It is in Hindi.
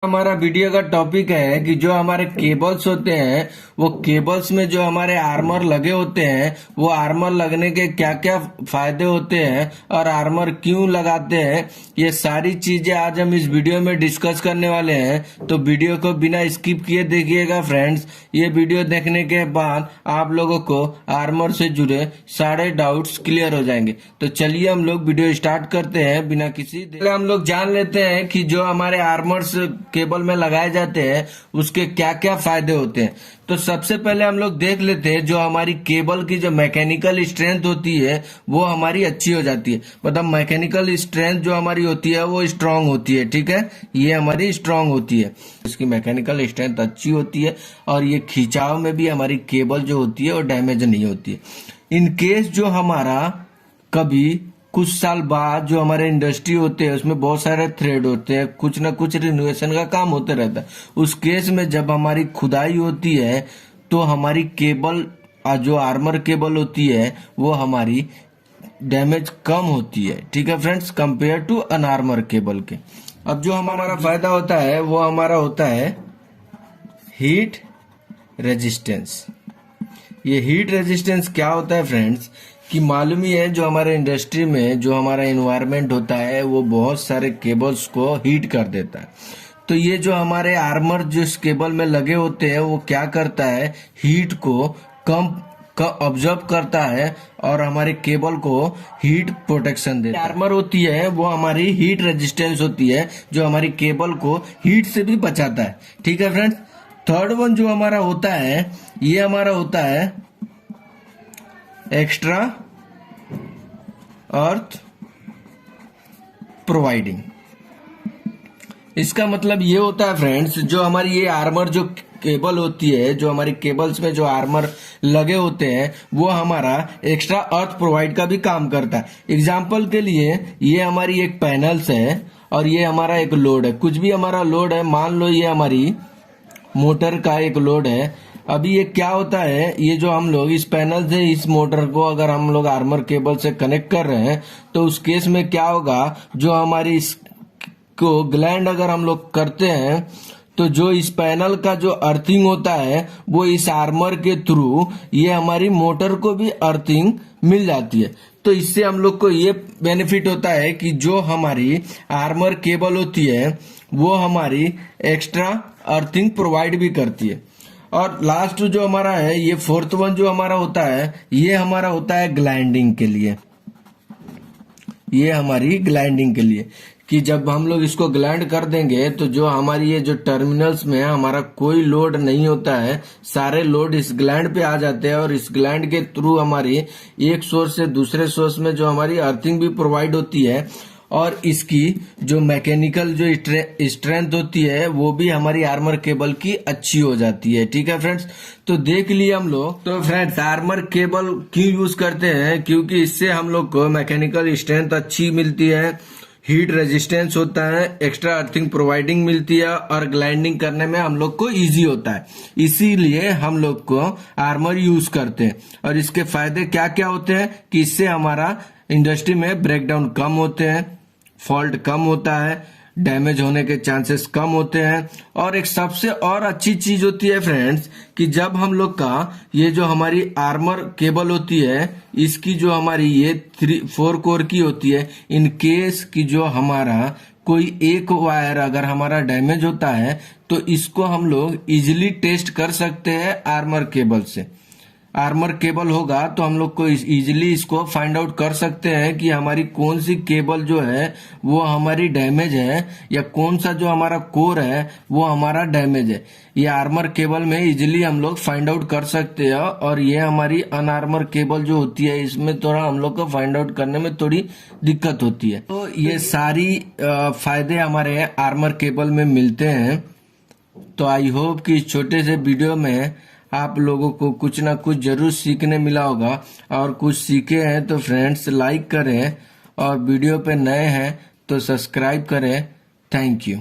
हमारा वीडियो का टॉपिक है कि जो हमारे केबल्स होते हैं वो केबल्स में जो हमारे आर्मर लगे होते हैं वो आर्मर लगने के क्या क्या फायदे होते हैं और आर्मर क्यों लगाते हैं, ये सारी चीजें आज हम इस वीडियो में डिस्कस करने वाले हैं। तो वीडियो को बिना स्किप किए देखिएगा फ्रेंड्स। ये वीडियो देखने के बाद आप लोगों को आर्मर से जुड़े सारे डाउट्स क्लियर हो जाएंगे। तो चलिए हम लोग वीडियो स्टार्ट करते हैं बिना किसी पहले हम लोग जान लेते हैं कि जो हमारे आर्मर्स केबल में लगाए जाते हैं उसके क्या क्या फायदे होते हैं। तो सबसे पहले हम लोग देख लेते हैं जो हमारी केबल की जो मैकेनिकल स्ट्रेंथ होती है वो हमारी अच्छी हो जाती है। मतलब मैकेनिकल स्ट्रेंथ जो हमारी होती है वो स्ट्रांग होती है, ठीक है, ये हमारी स्ट्रांग होती है, इसकी मैकेनिकल स्ट्रेंथ अच्छी होती है और ये खिंचाव में भी हमारी केबल जो होती है वो डैमेज नहीं होती है। इन केस जो हमारा कभी कुछ साल बाद जो हमारे इंडस्ट्री होते हैं उसमें बहुत सारे थ्रेड होते हैं, कुछ ना कुछ रिनोवेशन का काम होते रहता है। उस केस में जब हमारी खुदाई होती है तो हमारी केबल जो आर्मर केबल होती है वो हमारी डैमेज कम होती है, ठीक है फ्रेंड्स, कंपेयर टू अनआर्मर केबल के। अब जो हमारा फायदा होता है वो हमारा होता है हीट रेजिस्टेंस। ये हीट रेजिस्टेंस क्या होता है फ्रेंड्स कि मालूम ही है जो हमारे इंडस्ट्री में जो हमारा एनवायरनमेंट होता है वो बहुत सारे केबल्स को हीट कर देता है। तो ये जो हमारे आर्मर जो इस केबल में लगे होते हैं वो क्या करता है, हीट को कम ऑब्जर्व करता है और हमारे केबल को हीट प्रोटेक्शन देता है। आर्मर होती है वो हमारी हीट रेजिस्टेंस होती है जो हमारी केबल को हीट से भी बचाता है, ठीक है फ्रेंड्स। थर्ड वन जो हमारा होता है ये हमारा होता है एक्स्ट्रा अर्थ प्रोवाइडिंग। इसका मतलब ये होता है फ्रेंड्स जो हमारी ये आर्मर जो केबल होती है, जो हमारी केबल्स में जो आर्मर लगे होते हैं वो हमारा एक्स्ट्रा अर्थ प्रोवाइड का भी काम करता है। एग्जाम्पल के लिए ये हमारी एक पैनल्स है और ये हमारा एक लोड है, कुछ भी हमारा लोड है, मान लो ये हमारी मोटर का एक लोड है। अभी ये क्या होता है, ये जो हम लोग इस पैनल से इस मोटर को अगर हम लोग आर्मर केबल से कनेक्ट कर रहे हैं तो उस केस में क्या होगा, जो हमारी इसको ग्लैंड अगर हम लोग करते हैं तो जो इस पैनल का जो अर्थिंग होता है वो इस आर्मर के थ्रू ये हमारी मोटर को भी अर्थिंग मिल जाती है। तो इससे हम लोग को ये बेनिफिट होता है कि जो हमारी आर्मर केबल होती है वो हमारी एक्स्ट्रा अर्थिंग प्रोवाइड भी करती है। और लास्ट जो हमारा है ये फोर्थ वन जो हमारा होता है ये हमारा होता है ग्लाइंडिंग के लिए। ये हमारी ग्लाइंडिंग के लिए कि जब हम लोग इसको ग्लाइंड कर देंगे तो जो हमारी ये जो टर्मिनल्स में हमारा कोई लोड नहीं होता है, सारे लोड इस ग्लैंड पे आ जाते हैं और इस ग्लैंड के थ्रू हमारी एक सोर्स से दूसरे सोर्स में जो हमारी अर्थिंग भी प्रोवाइड होती है और इसकी जो मैकेनिकल जो स्ट्रेंथ होती है वो भी हमारी आर्मर केबल की अच्छी हो जाती है, ठीक है फ्रेंड्स। तो देख लिए हम लोग। तो फ्रेंड्स आर्मर केबल क्यों यूज करते हैं, क्योंकि इससे हम लोग को मैकेनिकल स्ट्रेंथ अच्छी मिलती है, हीट रेजिस्टेंस होता है, एक्स्ट्रा अर्थिंग प्रोवाइडिंग मिलती है और ग्लाइंडिंग करने में हम लोग को इजी होता है, इसीलिए हम लोग को आर्मर यूज करते हैं। और इसके फायदे क्या क्या होते हैं कि इससे हमारा इंडस्ट्री में ब्रेकडाउन कम होते हैं, फॉल्ट कम होता है, डैमेज होने के चांसेस कम होते हैं। और एक सबसे और अच्छी चीज होती है फ्रेंड्स कि जब हम लोग का ये जो हमारी आर्मर केबल होती है इसकी जो हमारी ये 4 कोर की होती है, इन केस की जो हमारा कोई एक वायर अगर हमारा डैमेज होता है तो इसको हम लोग इजिली टेस्ट कर सकते हैं आर्मर केबल से। आर्मर केबल होगा तो हम लोग को इजीली इसको फाइंड आउट कर सकते हैं कि हमारी कौन सी केबल जो है वो हमारी डैमेज है या कौन सा जो हमारा कोर है वो हमारा डैमेज है। ये आर्मर केबल में इजीली हम लोग फाइंड आउट कर सकते हैं और ये हमारी अनआर्मर केबल जो होती है इसमें थोड़ा हम लोग को फाइंड आउट करने में थोड़ी दिक्कत होती है। तो ये सारी फायदे हमारे आर्मर केबल में मिलते हैं। तो आई होप कि इस छोटे से वीडियो में आप लोगों को कुछ ना कुछ जरूर सीखने मिला होगा और कुछ सीखे हैं तो फ्रेंड्स लाइक करें और वीडियो पे नए हैं तो सब्सक्राइब करें। Thank you.